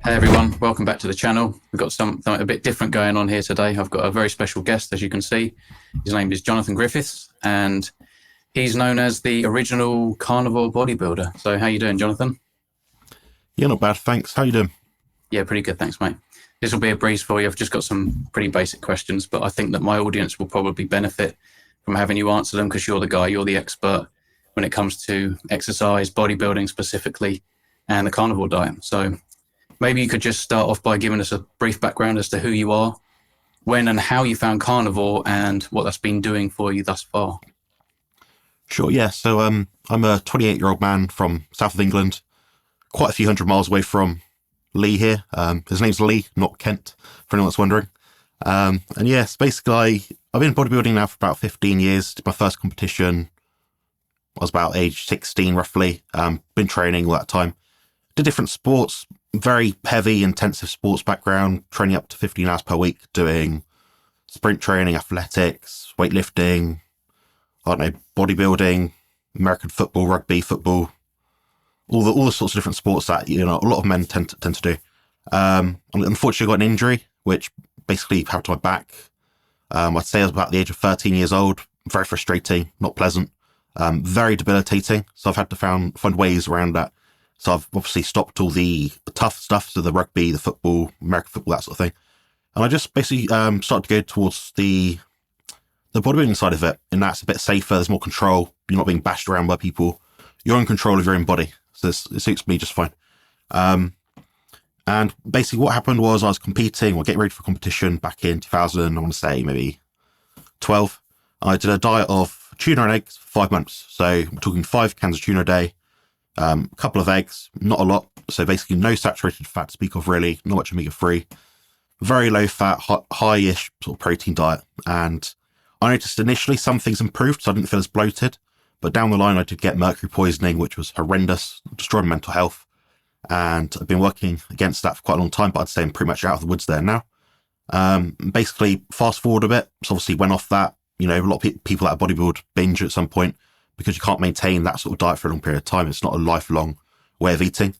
Hey everyone, welcome back to the channel. We've got something a bit different going on here today. I've got a very special guest, as you can see. His name is Jonathan Griffiths, and he's known as the original carnivore bodybuilder. So how you doing, Jonathan? Yeah, not bad, thanks. How you doing? Yeah, pretty good, thanks, mate. This will be a breeze for you. I've just got some pretty basic questions, but I think that my audience will probably benefit from having you answer them because you're the guy, you're the expert when it comes to exercise, bodybuilding specifically, and the carnivore diet. So maybe you could just start off by giving us a brief background as to who you are, when and how you found carnivore, and what that's been doing for you thus far. Sure, yeah. I'm a 28-year-old man from south of England, quite a few hundred miles away from Lee here. His name's Lee, not Kent, for anyone that's wondering. And yes, basically, I've been bodybuilding now for about 15 years. Did my first competition, I was about age 16, roughly. Been training all that time. Did different sports, very heavy, intensive sports background, training up to 15 hours per week, doing sprint training, athletics, weightlifting, I don't know, bodybuilding, American football, rugby, football, all the sorts of different sports that, a lot of men tend to do. Unfortunately, I got an injury, which basically happened to my back. I'd say I was about the age of 13 years old. Very frustrating, not pleasant, very debilitating. So I've had to find ways around that. So I've obviously stopped all the tough stuff, so the rugby, the football, American football, that sort of thing. And I just basically started to go towards the bodybuilding side of it, and that's a bit safer. There's more control. You're not being bashed around by people. You're in control of your own body. So it suits me just fine. And basically what happened was I was competing or getting ready for competition back in 2000, I want to say maybe 12. I did a diet of tuna and eggs for 5 months. So we're talking 5 cans of tuna a day, a couple of eggs, not a lot. So basically no saturated fat to speak of really, not much omega-3, very low fat, high-ish sort of protein diet. And I noticed initially some things improved, so I didn't feel as bloated. But down the line, I did get mercury poisoning, which was horrendous, destroyed my mental health. And I've been working against that for quite a long time, but I'd say I'm pretty much out of the woods there now. Basically, fast forward a bit, so obviously went off that. A lot of people that bodybuild binge at some point because you can't maintain that sort of diet for a long period of time. It's not a lifelong way of eating.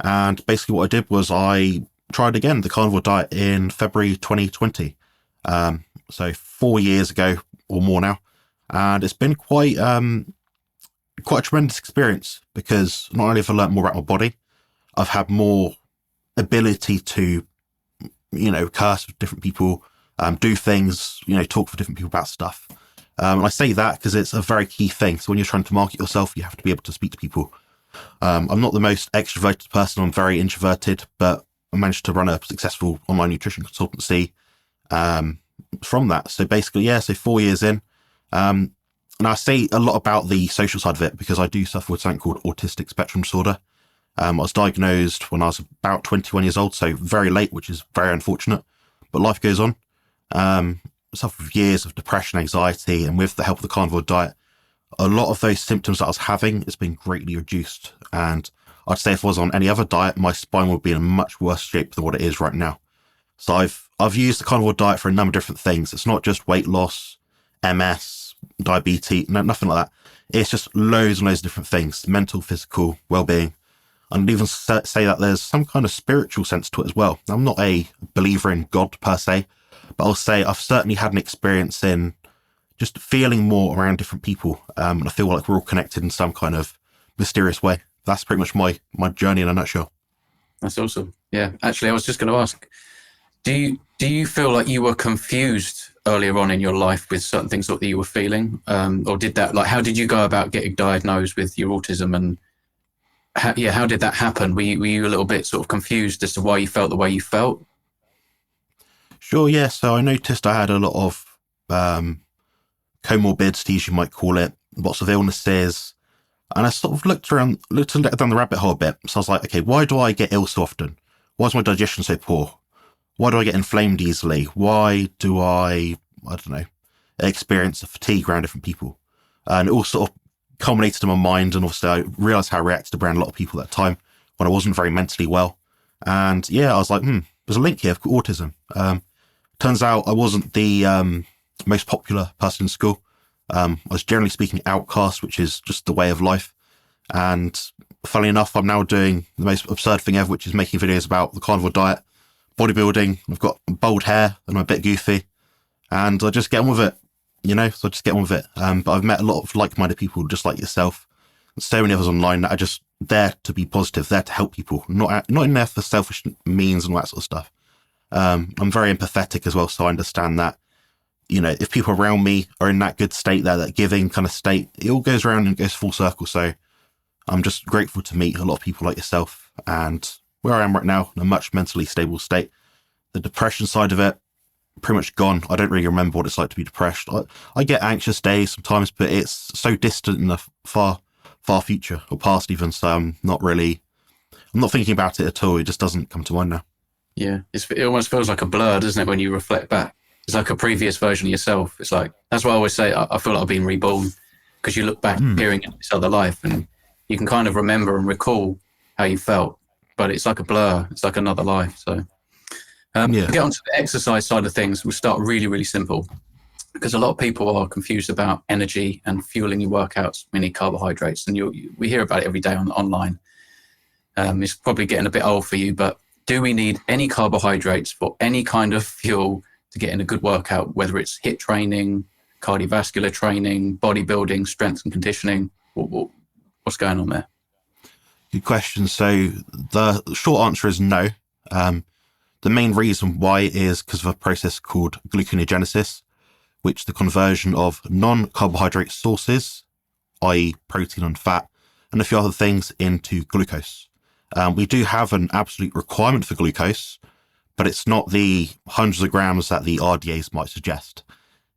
And basically what I did was I tried again the carnivore diet in February 2020. So 4 years ago or more now. And it's been quite a tremendous experience because not only have I learned more about my body, I've had more ability to, curse with different people, do things, talk for different people about stuff. And I say that because it's a very key thing. So when you're trying to market yourself, you have to be able to speak to people. I'm not the most extroverted person. I'm very introverted, but I managed to run a successful online nutrition consultancy from that. So basically, so 4 years in. And I say a lot about the social side of it because I do suffer with something called autistic spectrum disorder. I was diagnosed when I was about 21 years old, so very late, which is very unfortunate, but life goes on. Suffered with years of depression, anxiety, and with the help of the carnivore diet, a lot of those symptoms that I was having has been greatly reduced. And I'd say if I was on any other diet, my spine would be in a much worse shape than what it is right now. So I've used the carnivore diet for a number of different things. It's not just weight loss, MS, diabetes, nothing like that. It's just loads and loads of different things, mental, physical, well-being. I'd even say that there's some kind of spiritual sense to it as well. I'm not a believer in God per se, but I'll say I've certainly had an experience in just feeling more around different people. And I feel like we're all connected in some kind of mysterious way. That's pretty much my journey in a nutshell. That's awesome. Yeah, actually, I was just going to ask, do you feel like you were confused earlier on in your life with certain things that you were feeling, or how did you go about getting diagnosed with your autism, and how did that happen? Were you a little bit sort of confused as to why you felt the way you felt? Sure, yeah. So I noticed I had a lot of comorbidities, you might call it, lots of illnesses. And I sort of looked down the rabbit hole a bit. So I was like, okay, why do I get ill so often? Why is my digestion so poor? Why do I get inflamed easily? Why do I don't know, experience fatigue around different people? And it all sort of culminated in my mind. And obviously I realized how I reacted around a lot of people at the time when I wasn't very mentally well. And yeah, I was like, there's a link here for autism. Turns out I wasn't the most popular person in school. I was generally speaking outcast, which is just the way of life. And funnily enough, I'm now doing the most absurd thing ever, which is making videos about the carnivore diet, bodybuilding. I've got bald hair and I'm a bit goofy, and I just get on with it, so I just get on with it. But I've met a lot of like-minded people just like yourself, and so many others online that are just there to be positive, there to help people, not in there for selfish means and all that sort of stuff. I'm very empathetic as well, so I understand that, if people around me are in that good state there, that giving kind of state, it all goes around and goes full circle. So I'm just grateful to meet a lot of people like yourself, and where I am right now, in a much mentally stable state. The depression side of it, pretty much gone. I don't really remember what it's like to be depressed. I get anxious days sometimes, but it's so distant in the far future or past even. So I'm not thinking about it at all. It just doesn't come to mind now. Yeah, it almost feels like a blur, doesn't it, when you reflect back? It's like a previous version of yourself. It's like, that's why I always say I feel like I've been reborn, because you look back peering into this other life and you can kind of remember and recall how you felt, but it's like a blur. It's like another life. So to get onto the exercise side of things, we'll start really, really simple, because a lot of people are confused about energy and fueling your workouts. We need carbohydrates, and we hear about it every day online. It's probably getting a bit old for you, but do we need any carbohydrates for any kind of fuel to get in a good workout, whether it's HIIT training, cardiovascular training, bodybuilding, strength and conditioning? What's going on there? Good question. So the short answer is no. The main reason why is because of a process called glucogenesis, which the conversion of non-carbohydrate sources, i.e. protein and fat, and a few other things, into glucose. We do have an absolute requirement for glucose, but it's not the hundreds of grams that the RDAs might suggest.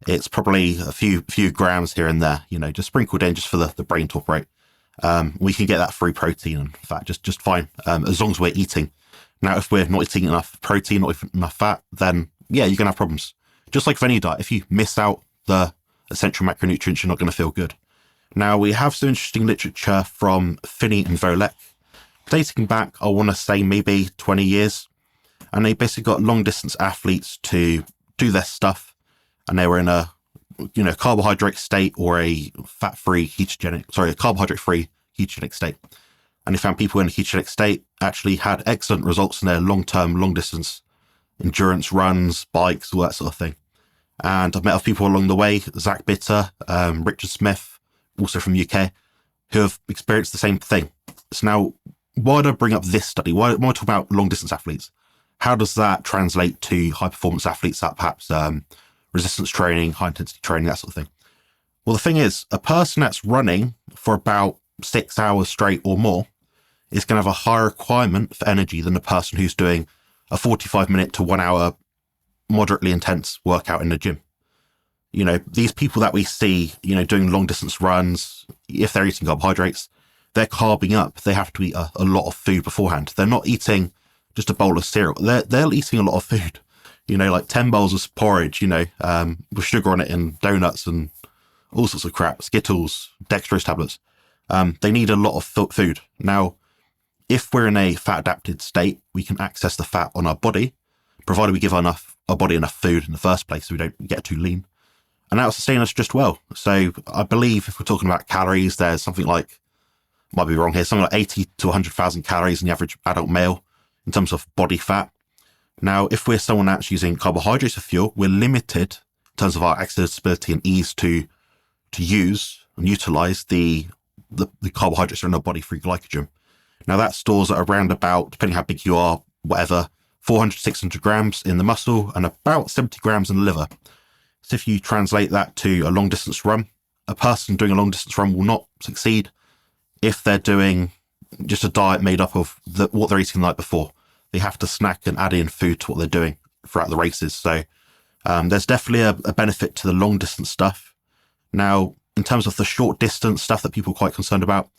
It's probably a few grams here and there, just sprinkled in just for the brain to operate. We can get that through protein and fat just fine, as long as we're eating. Now, if we're not eating enough protein, not enough fat, then you're going to have problems. Just like with any diet, if you miss out the essential macronutrients, you're not going to feel good. Now, we have some interesting literature from Finney and Volek, dating back, I want to say maybe 20 years. And they basically got long distance athletes to do their stuff. And they were in a, carbohydrate state or a carbohydrate-free ketogenic state. And they found people in a ketogenic state actually had excellent results in their long-term, long-distance endurance runs, bikes, all that sort of thing. And I've met other people along the way, Zach Bitter, Richard Smith, also from UK, who have experienced the same thing. So now, why do I bring up this study? Why am I talking about long-distance athletes? How does that translate to high-performance athletes that perhaps resistance training, high-intensity training, that sort of thing? Well, the thing is, a person that's running for about 6 hours straight or more is going to have a higher requirement for energy than a person who's doing a 45-minute to 1 hour moderately intense workout in the gym. These people that we see, doing long distance runs, if they're eating carbohydrates, they're carbing up. They have to eat a lot of food beforehand. They're not eating just a bowl of cereal. They're eating a lot of food, like 10 bowls of porridge, with sugar on it and donuts and all sorts of crap, Skittles, dextrose tablets. They need a lot of food. Now, if we're in a fat adapted state, we can access the fat on our body, provided we give our body enough food in the first place so we don't get too lean. And that'll sustain us just well. So I believe if we're talking about calories, there's something like, might be wrong here, something like 80 to 100,000 calories in the average adult male in terms of body fat. Now, if we're someone that's using carbohydrates for fuel, we're limited in terms of our accessibility and ease to use and utilize the carbohydrates in our body through glycogen. Now, that stores at around about, depending how big you are, whatever, 400 to 600 grams in the muscle and about 70 grams in the liver. So if you translate that to a long distance run, a person doing a long distance run will not succeed if they're doing just a diet made up of what they're eating the night before. They have to snack and add in food to what they're doing throughout the races. So there's definitely a benefit to the long distance stuff. Now, in terms of the short distance stuff that people are quite concerned about,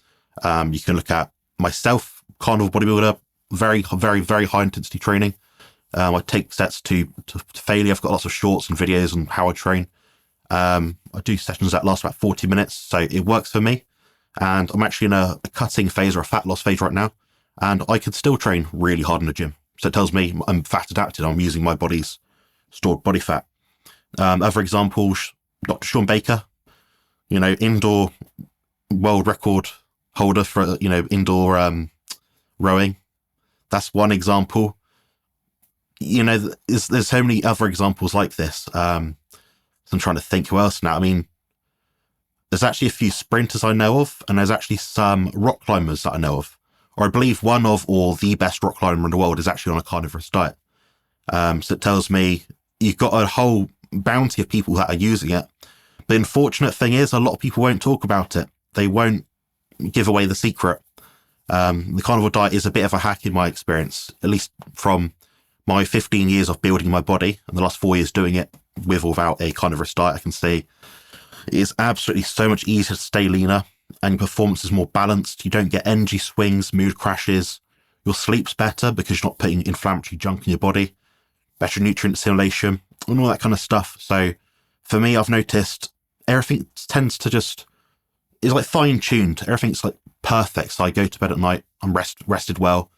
you can look at myself, carnivore bodybuilder, very, very, very high intensity training. I take sets to failure. I've got lots of shorts and videos on how I train. I do sessions that last about 40 minutes, so it works for me. And I'm actually in a cutting phase or a fat loss phase right now, and I could still train really hard in the gym. So it tells me I'm fat adapted. I'm using my body's stored body fat. Other examples, Dr. Sean Baker, indoor world record holder for, indoor rowing. That's one example. There's so many other examples like this. So I'm trying to think who else now. I mean, there's actually a few sprinters I know of, and there's actually some rock climbers that I know of. Or I believe one of, or the best rock climber in the world is actually on a carnivorous diet. So it tells me you've got a whole bounty of people that are using it. The unfortunate thing is a lot of people won't talk about it. They won't give away the secret. The carnivore diet is a bit of a hack in my experience, at least from my 15 years of building my body and the last 4 years doing it with or without a carnivorous diet. I can see it is absolutely so much easier to stay leaner, and your performance is more balanced. You don't get energy swings, mood crashes. Your sleep's better because you're not putting inflammatory junk in your body, better nutrient assimilation, and all that kind of stuff. So for me, I've noticed everything tends to just, is like fine-tuned. Everything's like perfect. So I go to bed at night, I'm rested well.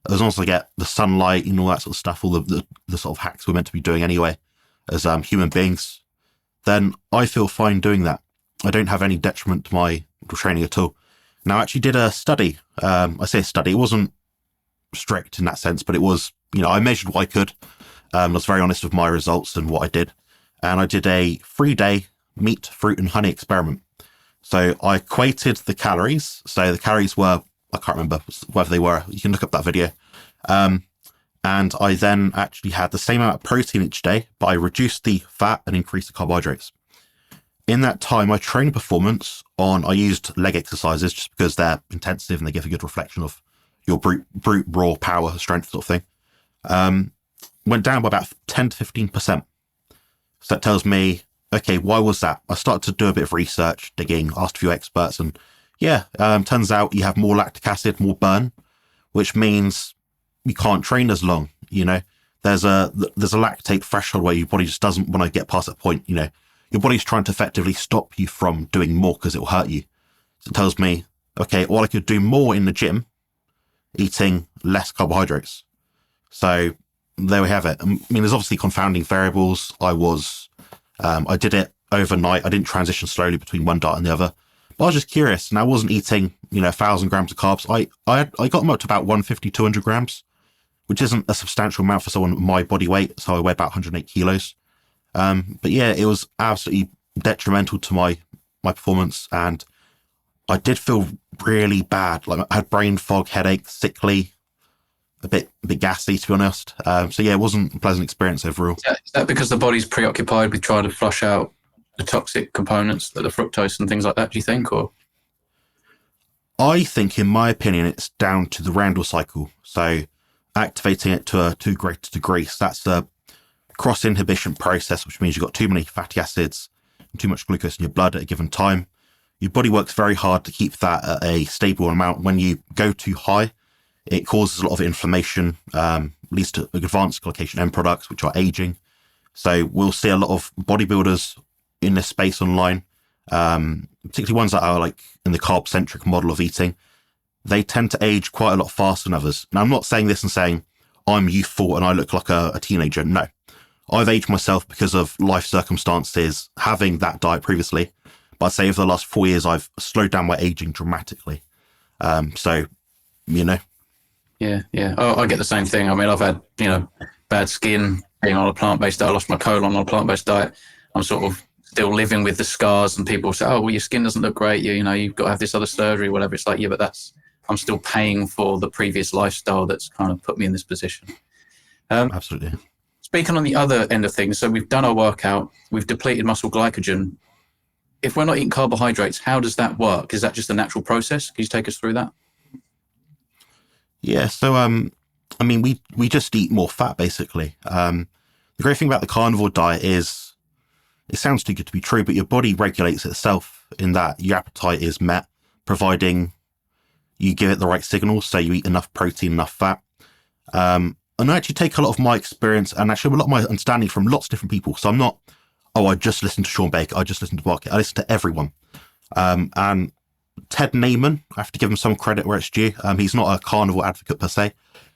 As long as I get the sunlight and all that sort of stuff, all the sort of hacks we're meant to be doing anyway, as human beings, then I feel fine doing that. I don't have any detriment to my training at all. Now, I actually did a study. I say study, it wasn't strict in that sense, but it was, I measured what I could. I was very honest with my results and what I did. And I did a 3-day meat, fruit and honey experiment. So I equated the calories. So the calories were, I can't remember whether they were, you can look up that video. And I then actually had the same amount of protein each day, but I reduced the fat and increased the carbohydrates. In that time, my training performance I used leg exercises just because they're intensive and they give a good reflection of your brute raw power, strength sort of thing. Went down by about 10 to 15%. So that tells me, okay, why was that? I started to do a bit of research, digging, asked a few experts, and turns out you have more lactic acid, more burn, which means you can't train as long. There's a lactate threshold where your body just doesn't want to get past that point. Your body's trying to effectively stop you from doing more because it will hurt you. So it tells me, okay, well, I could do more in the gym, eating less carbohydrates. So there we have it. I mean, there's obviously confounding variables. I did it overnight. I didn't transition slowly between one diet and the other. But I was just curious, and I wasn't eating, 1,000 grams of carbs. I got them up to about 150, 200 grams, which isn't a substantial amount for someone with my body weight. So I weigh about 108 kilos. But yeah, it was absolutely detrimental to my performance, and I did feel really bad. Like I had brain fog, headache, sickly, a bit gassy, to be honest. So yeah, it wasn't a pleasant experience overall. Is that because the body's preoccupied with trying to flush out the toxic components, like the fructose and things like that, do you think? Or I think, in my opinion, it's down to the Randall cycle. So activating it to a too great degree. So that's a cross-inhibition process, which means you've got too many fatty acids and too much glucose in your blood at a given time. Your body works very hard to keep that at a stable amount. When you go too high, it causes a lot of inflammation, leads to advanced glycation end products, which are aging. So we'll see a lot of bodybuilders in this space online, particularly ones that are like in the carb-centric model of eating. They tend to age quite a lot faster than others. Now, I'm not saying this and saying I'm youthful and I look like a teenager. No, I've aged myself because of life circumstances, having that diet previously. But I'd say over the last 4 years, I've slowed down my aging dramatically. Yeah. Oh, I get the same thing. I mean, I've had, bad skin being on a plant-based diet. I lost my colon on a plant-based diet. I'm sort of still living with the scars, and people say, oh, well, your skin doesn't look great. You've got to have this other surgery, whatever. It's like, yeah, but I'm still paying for the previous lifestyle that's kind of put me in this position. Absolutely. Speaking on the other end of things, so we've done our workout, we've depleted muscle glycogen. If we're not eating carbohydrates, how does that work? Is that just a natural process? Can you take us through that? Yeah, so we just eat more fat, basically. The great thing about the carnivore diet is, it sounds too good to be true, but your body regulates itself in that your appetite is met, providing you give it the right signals. So you eat enough protein, enough fat. And I actually take a lot of my experience and actually a lot of my understanding from lots of different people. So I'm not, I just listen to Sean Baker, I just listen to Barker, I listen to everyone. And Ted Naiman, I have to give him some credit where it's due. He's not a carnivore advocate per se,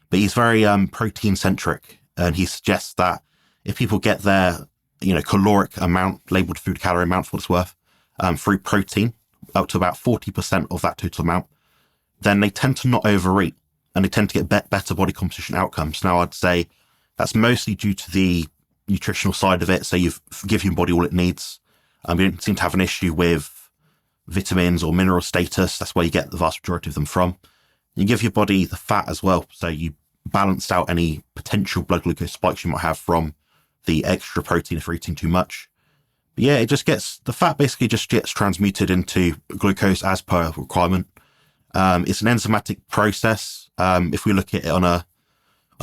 but he's very protein centric. And he suggests that if people get their, caloric amount, labeled food calorie amount for what it's worth, through protein, up to about 40% of that total amount, then they tend to not overeat and they tend to get better body composition outcomes. Now, I'd say that's mostly due to the nutritional side of it. So you've given your body all it needs. You don't seem to have an issue with vitamins or mineral status. That's where you get the vast majority of them from. You give your body the fat as well. So you balanced out any potential blood glucose spikes you might have from the extra protein if you're eating too much. But yeah, the fat basically just gets transmuted into glucose as per requirement. It's an enzymatic process. If we look at it on a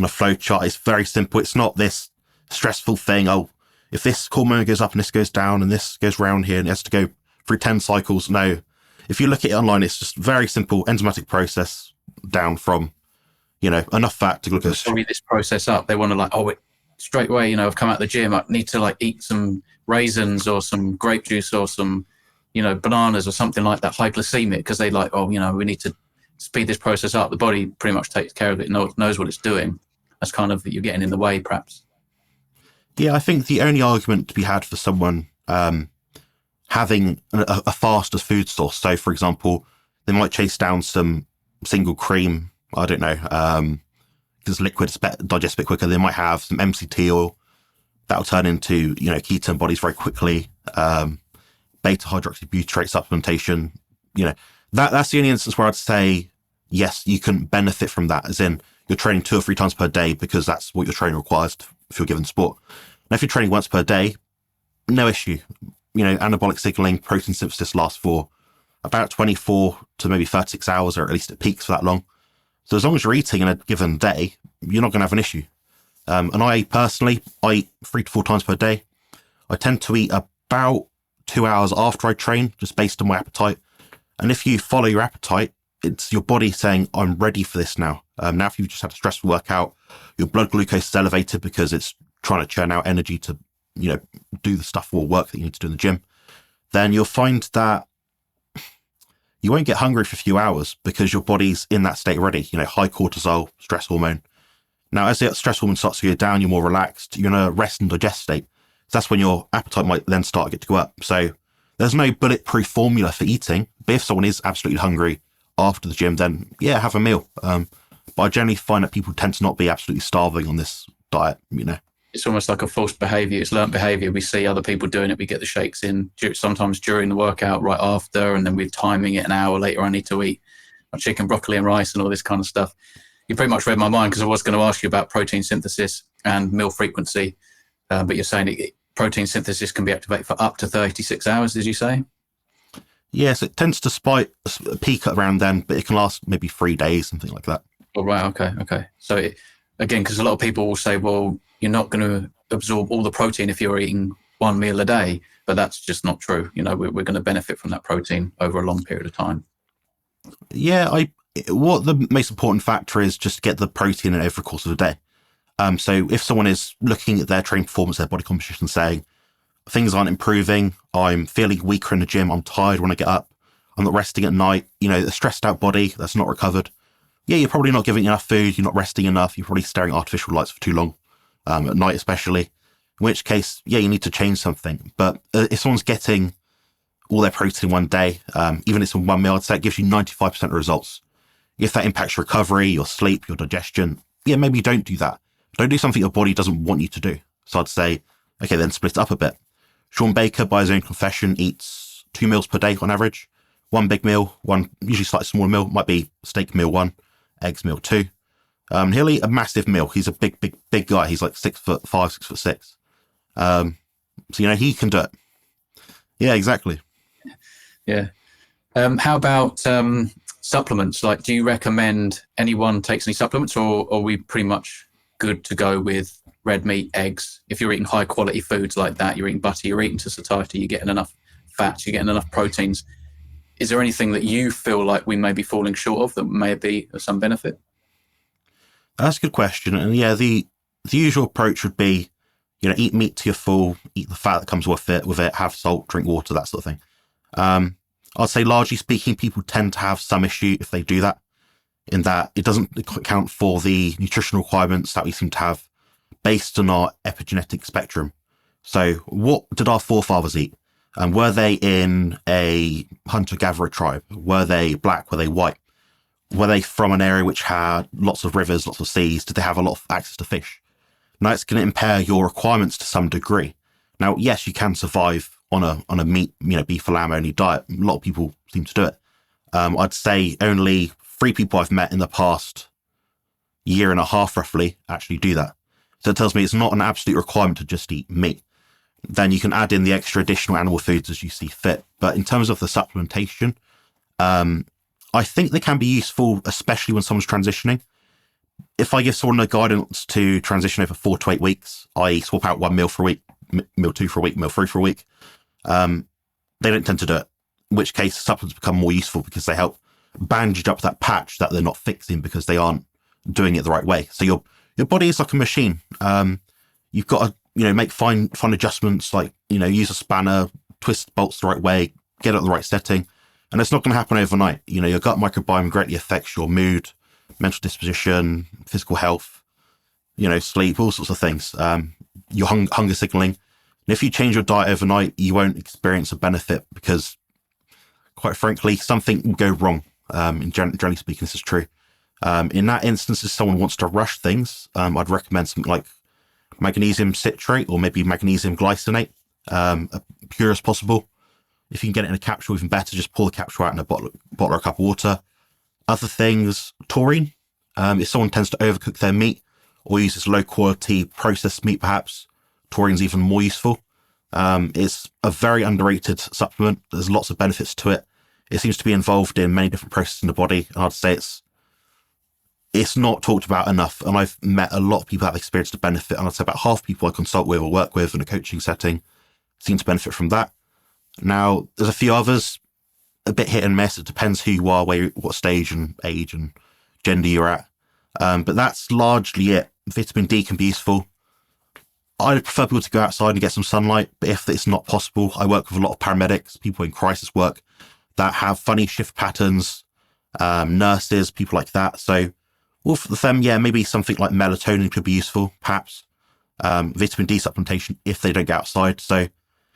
flow chart, it's very simple. It's not this stressful thing. Oh, if this hormone goes up and this goes down and this goes round here and it has to go through 10 cycles. No, if you look at it online, it's just very simple enzymatic process down from, enough fat to glucose. Hurry this process up. They want to straight away, I've come out of the gym. I need to eat some raisins or some grape juice or some, bananas or something like that, high glycemic, because they we need to speed this process up. The body pretty much takes care of it, knows what it's doing. That's kind of, you're getting in the way, perhaps. Yeah, I think the only argument to be had for someone having a faster food source, so for example, they might chase down some single cream, I don't know, because liquids digest a bit quicker. They might have some MCT oil that'll turn into, ketone bodies very quickly. Beta hydroxybutyrate supplementation, that's the only instance where I'd say, yes, you can benefit from that, as in you're training 2 or 3 times per day because that's what your training requires if you're given sport. Now, if you're training once per day, no issue. Anabolic signaling, protein synthesis lasts for about 24 to maybe 36 hours, or at least it peaks for that long. So as long as you're eating in a given day, you're not going to have an issue. And I personally, I eat 3 to 4 times per day. I tend to eat about 2 hours after I train, just based on my appetite. And if you follow your appetite, it's your body saying, I'm ready for this now. Now, if you've just had a stressful workout, your blood glucose is elevated because it's trying to churn out energy to, do the stuff or work that you need to do in the gym, then you'll find that you won't get hungry for a few hours because your body's in that state already, high cortisol, stress hormone. Now, as the stress hormone starts to go down, you're more relaxed, you're in a rest and digest state. So that's when your appetite might then start to go up. So there's no bulletproof formula for eating, but if someone is absolutely hungry after the gym, then yeah, have a meal. But I generally find that people tend to not be absolutely starving on this diet, It's almost like a false behavior. It's learnt behavior. We see other people doing it. We get the shakes in sometimes during the workout, right after, and then we're timing it an hour later. I need to eat my chicken, broccoli and rice and all this kind of stuff. You pretty much read my mind, because I was going to ask you about protein synthesis and meal frequency. But you're saying protein synthesis can be activated for up to 36 hours, did you say? Yes, it tends to peak around then, but it can last maybe 3 days, something like that. Oh, right. Okay. So again, because a lot of people will say, well, you're not going to absorb all the protein if you're eating 1 meal a day, but that's just not true. We're going to benefit from that protein over a long period of time. Yeah, what the most important factor is just to get the protein in over the course of the day. So if someone is looking at their training performance, their body composition, saying things aren't improving, I'm feeling weaker in the gym, I'm tired when I get up, I'm not resting at night, a stressed out body that's not recovered. Yeah, you're probably not giving enough food, you're not resting enough, you're probably staring at artificial lights for too long, at night especially, in which case, yeah, you need to change something. But if someone's getting all their protein in one day, even if it's in one meal, I'd say it gives you 95% of results. If that impacts your recovery, your sleep, your digestion, yeah, maybe don't do that. Don't do something your body doesn't want you to do. So I'd say, okay, then split it up a bit. Sean Baker, by his own confession, eats 2 meals per day on average. 1 big meal, one usually slightly smaller meal, might be steak meal 1, eggs meal 2. He'll eat a massive meal. He's a big guy. He's like 6'5", 6'6". So, he can do it. Yeah, exactly. Yeah. How about supplements? Do you recommend anyone takes any supplements, or are we pretty much good to go with red meat, eggs? If you're eating high quality foods like that, you're eating butter, you're eating to satiety, you're getting enough fats, you're getting enough proteins. Is there anything that you feel like we may be falling short of that may be of some benefit? That's a good question. And yeah, the usual approach would be, eat meat to your full, eat the fat that comes with it, have salt, drink water, that sort of thing. I'd say largely speaking, people tend to have some issue if they do that, in that it doesn't account for the nutritional requirements that we seem to have based on our epigenetic spectrum. So what did our forefathers eat? Were they in a hunter-gatherer tribe? Were they black? Were they white? Were they from an area which had lots of rivers, lots of seas? Did they have a lot of access to fish? Now it's going to impair your requirements to some degree. Now, yes, you can survive on a meat, beef or lamb only diet. A lot of people seem to do it. I'd say only 3 people I've met in the past year and a half roughly actually do that. So it tells me it's not an absolute requirement to just eat meat. Then you can add in the extra additional animal foods as you see fit. But in terms of the supplementation, I think they can be useful, especially when someone's transitioning. If I give someone a guidance to transition over 4 to 8 weeks, I swap out 1 meal for a week, meal 2 for a week, meal 3 for a week. They don't tend to do it, in which case supplements become more useful because they help bandage up that patch that they're not fixing because they aren't doing it the right way. So your body is like a machine. You've got to, make fine adjustments, like, use a spanner, twist bolts the right way, get it at the right setting. And it's not going to happen overnight. Your gut microbiome greatly affects your mood, mental disposition, physical health, sleep, all sorts of things. Your hunger signaling. And if you change your diet overnight, you won't experience a benefit because, quite frankly, something will go wrong. Generally speaking, this is true. In that instance, if someone wants to rush things, I'd recommend something like magnesium citrate or maybe magnesium glycinate, pure as possible. If you can get it in a capsule, even better. Just pour the capsule out in a bottle or a cup of water. Other things, taurine. If someone tends to overcook their meat or uses low quality processed meat, perhaps taurine's even more useful. It's a very underrated supplement. There's lots of benefits to it. It seems to be involved in many different processes in the body, and I'd say it's not talked about enough. And I've met a lot of people that have experienced the benefit, and I'd say about half people I consult with or work with in a coaching setting seem to benefit from that. Now, there's a few others, a bit hit and miss. It depends who you are, what stage and age and gender you're at. But that's largely it. Vitamin D can be useful. I'd prefer people to go outside and get some sunlight, but if it's not possible, I work with a lot of paramedics, people in crisis work that have funny shift patterns, nurses, people like that. So, well, for them, maybe something like melatonin could be useful, perhaps. Vitamin D supplementation if they don't get outside. So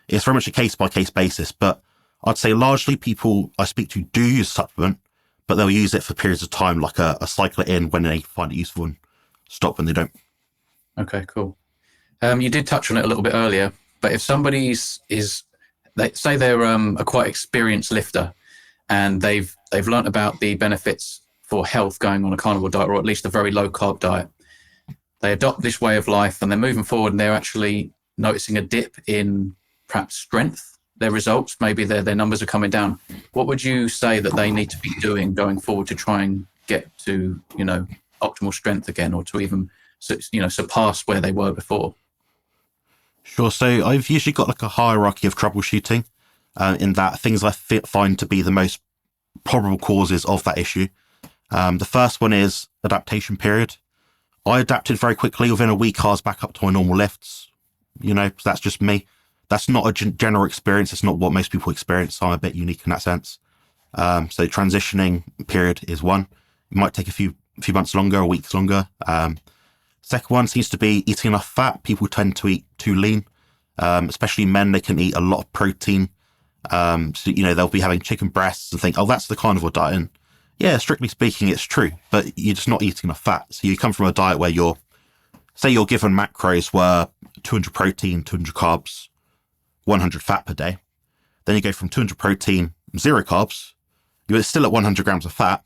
it's very much a case-by-case basis, but I'd say largely people I speak to do use supplement, but they'll use it for periods of time, like a cycle it in when they find it useful and stop when they don't. Okay, cool. You did touch on it a little bit earlier, but if somebody say they're a quite experienced lifter and they've learnt about the benefits for health going on a carnivore diet, or at least a very low carb diet, they adopt this way of life and they're moving forward and they're actually noticing a dip in perhaps strength, their results, maybe their numbers are coming down. What would you say that they need to be doing going forward to try and get to, optimal strength again, or to even, surpass where they were before? Sure. So I've usually got like a hierarchy of troubleshooting in that things I find to be the most probable causes of that issue. The first one is adaptation period. I adapted very quickly. Within a week, I was back up to my normal lifts. So that's just me. That's not a general experience. It's not what most people experience. So I'm a bit unique in that sense. So transitioning period is one. It might take a few months longer or weeks longer. Second one seems to be eating enough fat. People tend to eat too lean, especially men. They can eat a lot of protein. So, they'll be having chicken breasts and think, oh, that's the carnivore diet. And yeah, strictly speaking, it's true, but you're just not eating enough fat. So you come from a diet where your given macros were 200 protein, 200 carbs, 100 fat per day. Then you go from 200 protein, 0 carbs, you're still at 100 grams of fat.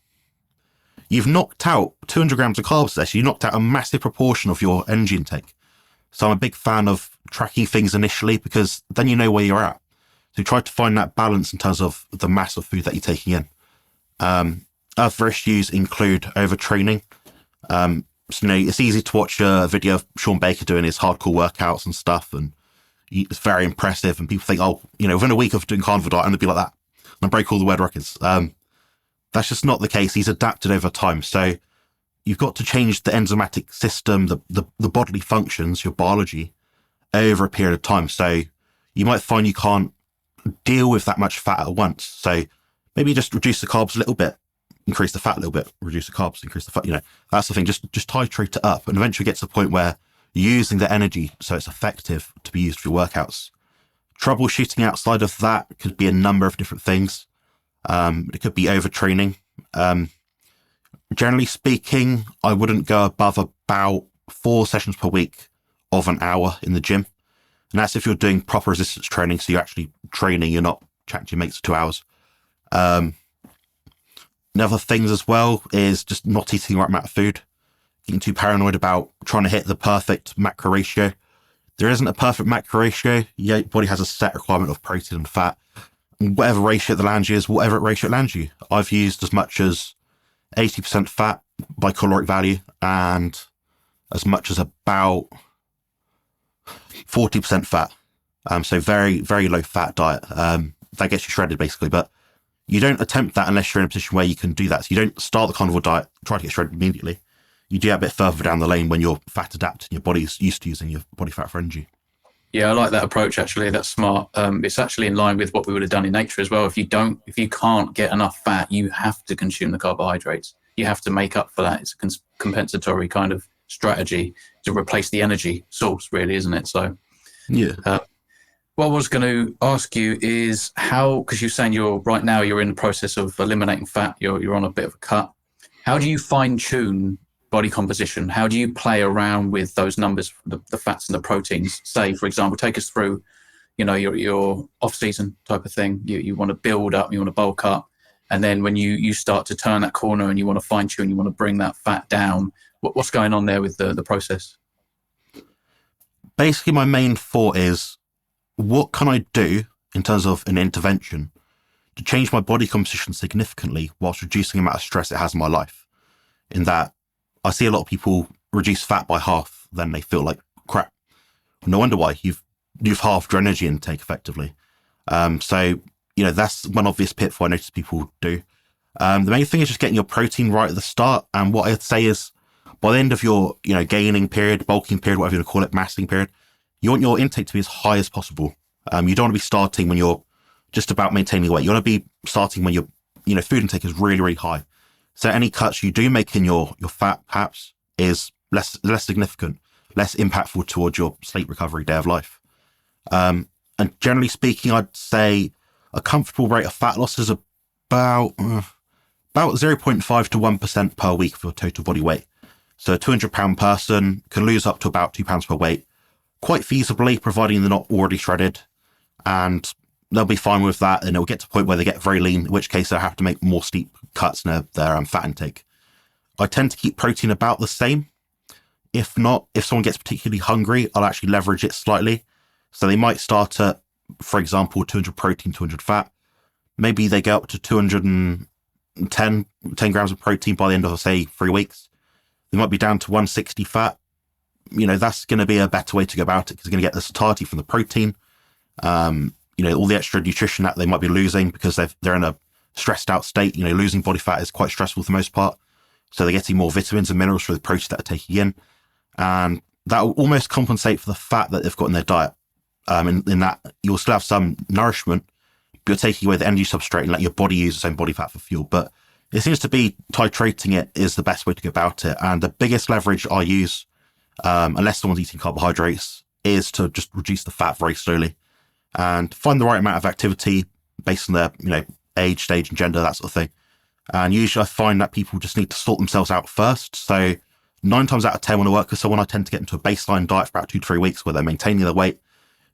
You've knocked out 200 grams of carbs there, so you knocked out a massive proportion of your energy intake. So I'm a big fan of tracking things initially because then you know where you're at. So try to find that balance in terms of the mass of food that you're taking in. Other issues include overtraining. So, it's easy to watch a video of Sean Baker doing his hardcore workouts and stuff, and it's very impressive. And people think, oh, within a week of doing carnivore diet, I'm going to be like that and break all the world records. That's just not the case. He's adapted over time. So you've got to change the enzymatic system, the bodily functions, your biology, over a period of time. So you might find you can't deal with that much fat at once. So maybe just reduce the carbs a little bit, increase the fat a little bit, reduce the carbs, increase the fat, that's the thing. Just titrate it up and eventually get to the point where you're using the energy so it's effective to be used for your workouts. Troubleshooting outside of that could be a number of different things. It could be overtraining. Generally speaking, I wouldn't go above about 4 sessions per week of an hour in the gym. And that's if you're doing proper resistance training. So you're actually training, you're not chatting to your mates for 2 hours. Another things as well is just not eating the right amount of food. Getting too paranoid about trying to hit the perfect macro ratio. There isn't a perfect macro ratio. Your body has a set requirement of protein and fat. And whatever ratio that lands you is whatever ratio it lands you. I've used as much as 80% fat by caloric value and as much as about 40% fat. So very, very low fat diet. That gets you shredded basically, but you don't attempt that unless you're in a position where you can do that. So you don't start the carnivore diet, try to get shredded immediately. You do that a bit further down the lane when you're fat adapted and your body's used to using your body fat for energy. Yeah, I like that approach, actually. That's smart. It's actually in line with what we would have done in nature as well. If you can't get enough fat, you have to consume the carbohydrates. You have to make up for that. It's a compensatory kind of strategy to replace the energy source, really, isn't it? So, yeah. What I was going to ask you is how, because you're saying right now you're in the process of eliminating fat, you're on a bit of a cut. How do you fine tune body composition? How do you play around with those numbers, the fats and the proteins? Say, for example, take us through, your off-season type of thing. You want to build up, you want to bulk up, and then when you start to turn that corner and you want to fine tune, you want to bring that fat down. What's going on there with the process? Basically, my main thought is, what can I do in terms of an intervention to change my body composition significantly whilst reducing the amount of stress it has in my life? In that, I see a lot of people reduce fat by half, then they feel like crap. No wonder why. You've halved your energy intake effectively. So, that's one obvious pitfall I notice people do. The main thing is just getting your protein right at the start. And what I'd say is, by the end of your, gaining period, bulking period, whatever you want to call it, massing period, you want your intake to be as high as possible. You don't want to be starting when you're just about maintaining weight. You want to be starting when your, food intake is really, really high. So any cuts you do make in your fat perhaps is less significant, less impactful towards your sleep recovery day of life. And generally speaking, I'd say a comfortable rate of fat loss is about 0.5 to 1% per week for your total body weight. So a 200-pound person can lose up to about 2 pounds per weight, quite feasibly, providing they're not already shredded, and they'll be fine with that. And it'll get to a point where they get very lean, in which case they'll have to make more steep cuts in their fat intake. I tend to keep protein about the same. If not, if someone gets particularly hungry, I'll actually leverage it slightly. So they might start at, for example, 200 protein, 200 fat. Maybe they go up to 210 grams of protein by the end of, say, 3 weeks. They might be down to 160 fat. That's going to be a better way to go about it because they're going to get the satiety from the protein. All the extra nutrition that they might be losing because they're in a stressed out state. Losing body fat is quite stressful for the most part. So they're getting more vitamins and minerals for the protein that they're taking in. And that will almost compensate for the fat that they've got in their diet. In that you'll still have some nourishment, but you're taking away the energy substrate and let your body use its own body fat for fuel. But it seems to be titrating it is the best way to go about it. And the biggest leverage I use, unless someone's eating carbohydrates, is to just reduce the fat very slowly and find the right amount of activity based on their, age, stage and gender, that sort of thing. And usually I find that people just need to sort themselves out first. So 9 times out of 10 when I work with someone, I tend to get into a baseline diet for about 2 to 3 weeks where they're maintaining their weight.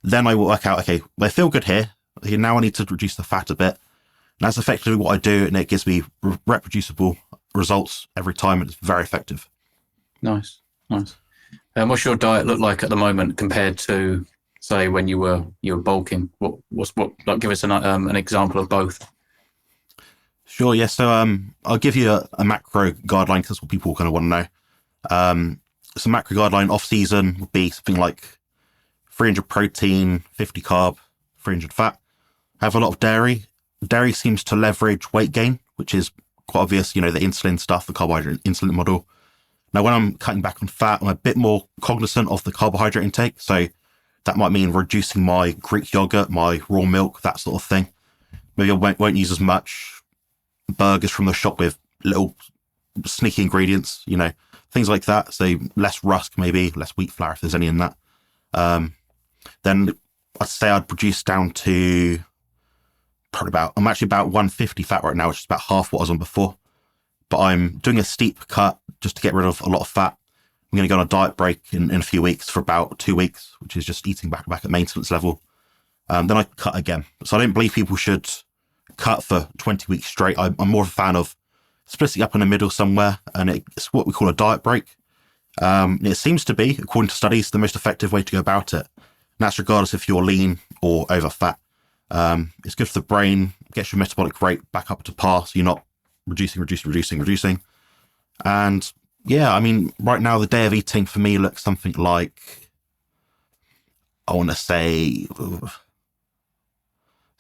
Then I will work out, okay, well, I feel good here. Now I need to reduce the fat a bit. And that's effectively what I do. And it gives me reproducible results every time. And it's very effective. Nice. And what's your diet look like at the moment compared to, say, when you were bulking? Give us an example of both. Sure, yeah. So I'll give you a macro guideline because that's what people kind of want to know. So macro guideline off season would be something like 300 protein, 50 carb, 300 fat. I have a lot of dairy. Dairy seems to leverage weight gain, which is quite obvious, the insulin stuff, the carbohydrate insulin model. Now, when I'm cutting back on fat, I'm a bit more cognizant of the carbohydrate intake. So that might mean reducing my Greek yogurt, my raw milk, that sort of thing. Maybe I won't use as much burgers from the shop with little sneaky ingredients, things like that. So less rusk, maybe less wheat flour if there's any in that. Then I'd say I'd reduce down to I'm actually about 150 fat right now, which is about half what I was on before. but I'm doing a steep cut just to get rid of a lot of fat. I'm going to go on a diet break in a few weeks for about 2 weeks, which is just eating back at maintenance level. Then I cut again. So I don't believe people should cut for 20 weeks straight. I'm more of a fan of splitting up in the middle somewhere, and it's what we call a diet break. It seems to be, according to studies, the most effective way to go about it. And that's regardless if you're lean or over fat. It's good for the brain, gets your metabolic rate back up to par, so you're not reducing. And yeah, I mean, right now the day of eating for me looks something like, I want to say, it's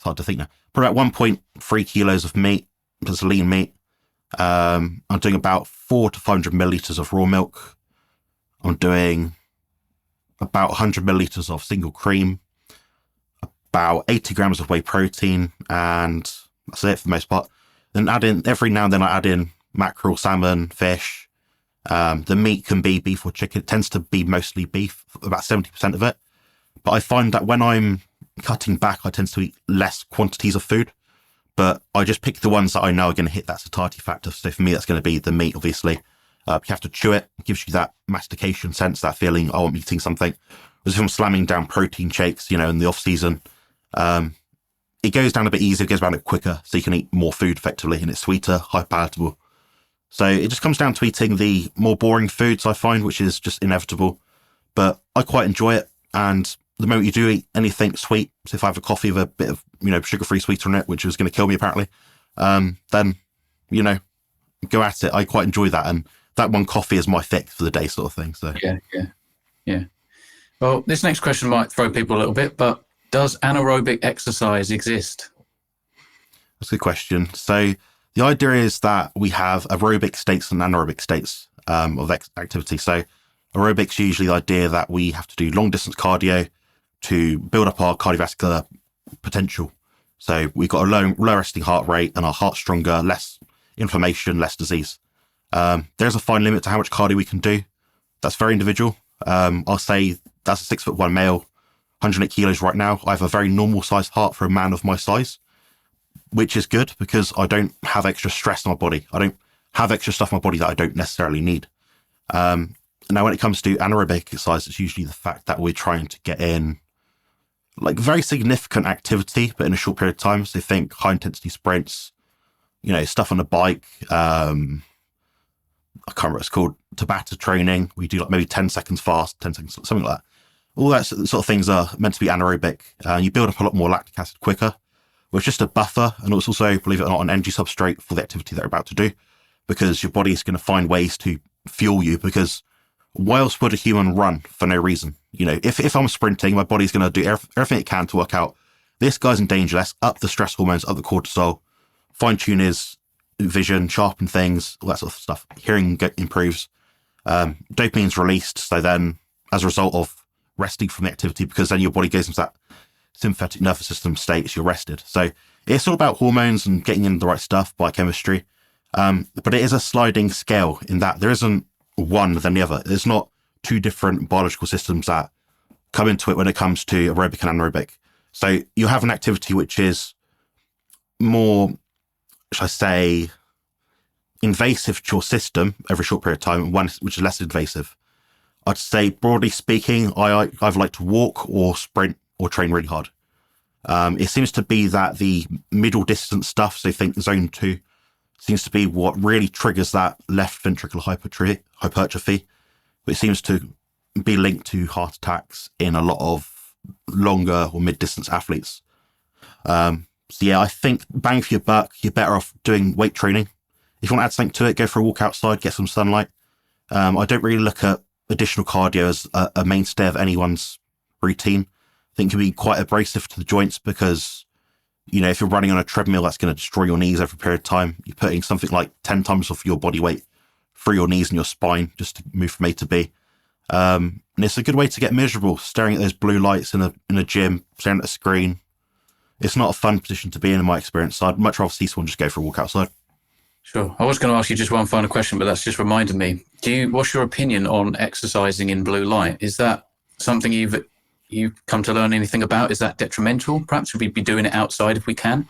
hard to think now, probably about 1.3 kilos of meat, that's lean meat. I'm doing about 400 to 500 milliliters of raw milk. I'm doing about 100 milliliters of single cream, about 80 grams of whey protein, and that's it for the most part. Then every now and then I add in mackerel, salmon, fish. The meat can be beef or chicken. It tends to be mostly beef, about 70% of it. But I find that when I'm cutting back, I tend to eat less quantities of food. But I just pick the ones that I know are going to hit that satiety factor. So for me, that's going to be the meat, obviously. You have to chew it. It gives you that mastication sense, that feeling, oh, I'm eating something. Whereas if I'm slamming down protein shakes, in the off season, it goes down a bit easier, it goes down a bit quicker, so you can eat more food effectively, and it's sweeter, high palatable. So it just comes down to eating the more boring foods, I find, which is just inevitable. But I quite enjoy it. And the moment you do eat anything sweet, so if I have a coffee with a bit of, sugar-free sweetener in it, which is going to kill me apparently, then, go at it. I quite enjoy that. And that one coffee is my fix for the day sort of thing. So Yeah. Well, this next question might throw people a little bit, but does anaerobic exercise exist? That's a good question. So the idea is that we have aerobic states and anaerobic states of activity. So aerobic's usually the idea that we have to do long distance cardio to build up our cardiovascular potential. So we've got a low resting heart rate and our heart's stronger, less inflammation, less disease. There's a fine limit to how much cardio we can do. That's very individual. I'll say that's a 6'1" male, 108 kilos right now. I have a very normal sized heart for a man of my size, which is good because I don't have extra stress in my body. I don't have extra stuff in my body that I don't necessarily need. Now, when it comes to anaerobic exercise, it's usually the fact that we're trying to get in like very significant activity, but in a short period of time. So think high intensity sprints, stuff on the bike. I can't remember what it's called, Tabata training. We do like maybe 10 seconds fast, 10 seconds, something like that. All that sort of things are meant to be anaerobic. You build up a lot more lactic acid quicker, which is just a buffer. And it's also, believe it or not, an energy substrate for the activity that you're about to do, because your body is going to find ways to fuel you. Because why else would a human run for no reason? If I'm sprinting, my body's going to do everything it can to work out, this guy's in danger, let's up the stress hormones, up the cortisol, fine tune his vision, sharpen things, all that sort of stuff. Hearing improves. Dopamine's released. So then as a result of resting from the activity, because then your body goes into that sympathetic nervous system state, so you're rested. So it's all about hormones and getting in the right stuff, biochemistry. But it is a sliding scale in that there isn't one than the other. There's not two different biological systems that come into it when it comes to aerobic and anaerobic. So you have an activity which is more, should I say, invasive to your system over a short period of time, and one which is less invasive. I'd say, broadly speaking, I either like to walk or sprint or train really hard. It seems to be that the middle distance stuff, so think zone 2, seems to be what really triggers that left ventricular hypertrophy, which seems to be linked to heart attacks in a lot of longer or mid-distance athletes. So yeah, I think bang for your buck, you're better off doing weight training. If you want to add something to it, go for a walk outside, get some sunlight. I don't really look at additional cardio as a mainstay of anyone's routine. I think it can be quite abrasive to the joints because, if you're running on a treadmill, that's going to destroy your knees over a period of time. You're putting something like 10 times of your body weight through your knees and your spine just to move from A to B. And it's a good way to get miserable, staring at those blue lights in a gym, staring at a screen. It's not a fun position to be in my experience. So I'd much rather see someone just go for a walk outside. Sure. I was going to ask you just one final question, but that's just reminded me. What's your opinion on exercising in blue light? Is that something you've come to learn anything about? Is that detrimental? Perhaps should we be doing it outside if we can?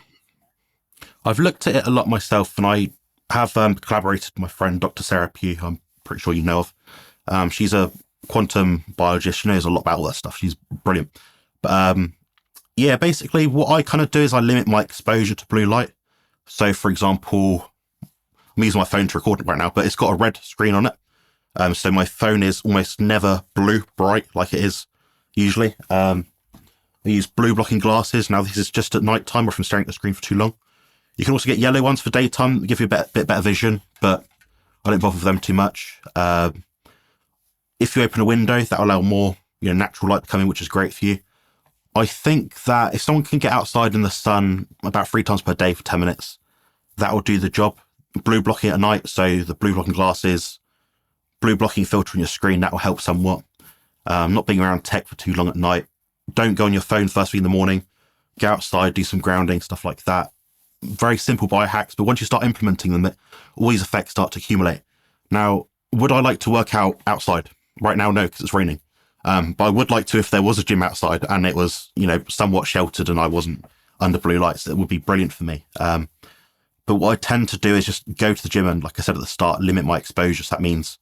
I've looked at it a lot myself, and I have collaborated with my friend, Dr. Sarah Pugh, who I'm pretty sure you know of. She's a quantum biologist. She knows a lot about all that stuff. She's brilliant. But yeah, basically what I kind of do is I limit my exposure to blue light. So for example, I'm using my phone to record it right now, but it's got a red screen on it. So my phone is almost never blue bright like it is usually. I use blue blocking glasses. Now this is just at night time or from staring at the screen for too long. You can also get yellow ones for daytime, give you a bit better vision, but I don't bother with them too much. If you open a window, that'll allow more natural light to come in, which is great for you. I think that if someone can get outside in the sun about 3 times per day for 10 minutes, that will do the job. Blue blocking at night, so the blue blocking glasses, blue blocking filter on your screen, that will help somewhat. Not being around tech for too long at night. Don't go on your phone first thing in the morning. Get outside, do some grounding, stuff like that. Very simple biohacks, but once you start implementing them, all these effects start to accumulate. Now, would I like to work out outside? Right now, no, because it's raining. But I would like to if there was a gym outside and it was, somewhat sheltered and I wasn't under blue lights. It would be brilliant for me. But what I tend to do is just go to the gym and, like I said at the start, limit my exposure. So that means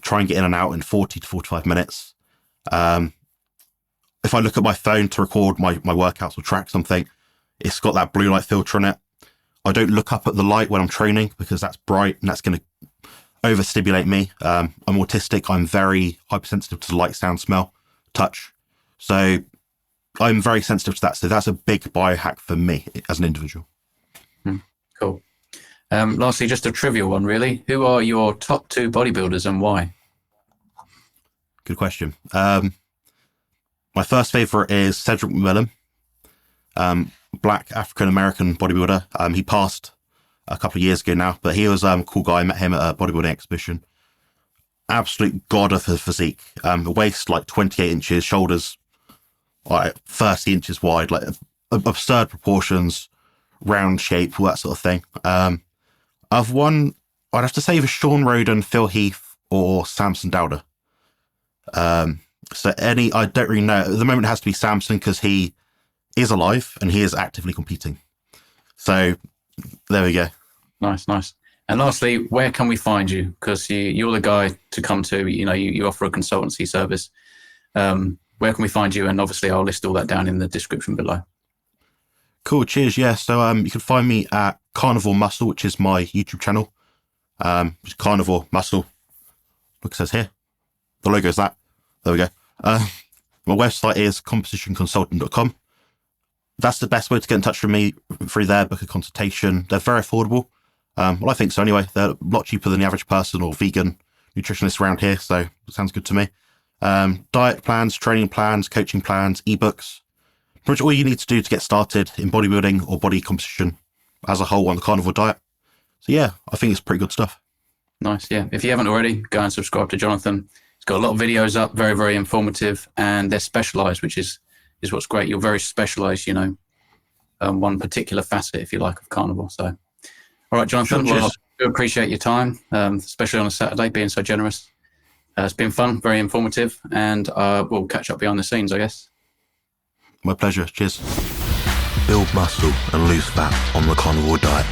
try and get in and out in 40 to 45 minutes. If I look at my phone to record my workouts or track something, it's got that blue light filter on it. I don't look up at the light when I'm training because that's bright and that's going to overstimulate me. I'm autistic. I'm very hypersensitive to light, sound, smell, touch. So I'm very sensitive to that. So that's a big biohack for me as an individual. Cool. Lastly, just a trivial one, really. Who are your top 2 bodybuilders and why? Good question. My first favorite is Cedric McMillan, Black African-American bodybuilder. He passed a couple of years ago now, but he was a cool guy. I met him at a bodybuilding exhibition. Absolute god of a physique. Waist like 28 inches, shoulders like 30 inches wide, like absurd proportions, round shape, all that sort of thing. I've won, I'd have to say, either Sean Roden, Phil Heath, or Samson Dowder. So I don't really know. At the moment, it has to be Samson because he is alive and he is actively competing. So there we go. Nice. And lastly, where can we find you? Because you're the guy to come to. You offer a consultancy service. Where can we find you? And obviously, I'll list all that down in the description below. Cool. Cheers. Yeah. So you can find me at Carnivore Muscle, which is my YouTube channel. Just Carnivore Muscle. Look, it says here. The logo is that. There we go. My website is compositionconsultant.com. That's the best way to get in touch with me through there, book a consultation. They're very affordable. Well, I think so anyway. They're a lot cheaper than the average person or vegan nutritionist around here. So it sounds good to me. Diet plans, training plans, coaching plans, ebooks. Pretty much all you need to do to get started in bodybuilding or body composition as a whole on the carnivore diet. So yeah, I think it's pretty good stuff. Nice. Yeah. If you haven't already, go and subscribe to Jonathan. He's got a lot of videos up, very, very informative, and they're specialized, which is what's great. You're very specialized, one particular facet, if you like, of carnivore. So, all right, Jonathan, Sure, well, I do appreciate your time, especially on a Saturday, being so generous. It's been fun, very informative, and we'll catch up behind the scenes, I guess. My pleasure. Cheers. Build muscle and lose fat on the carnivore diet.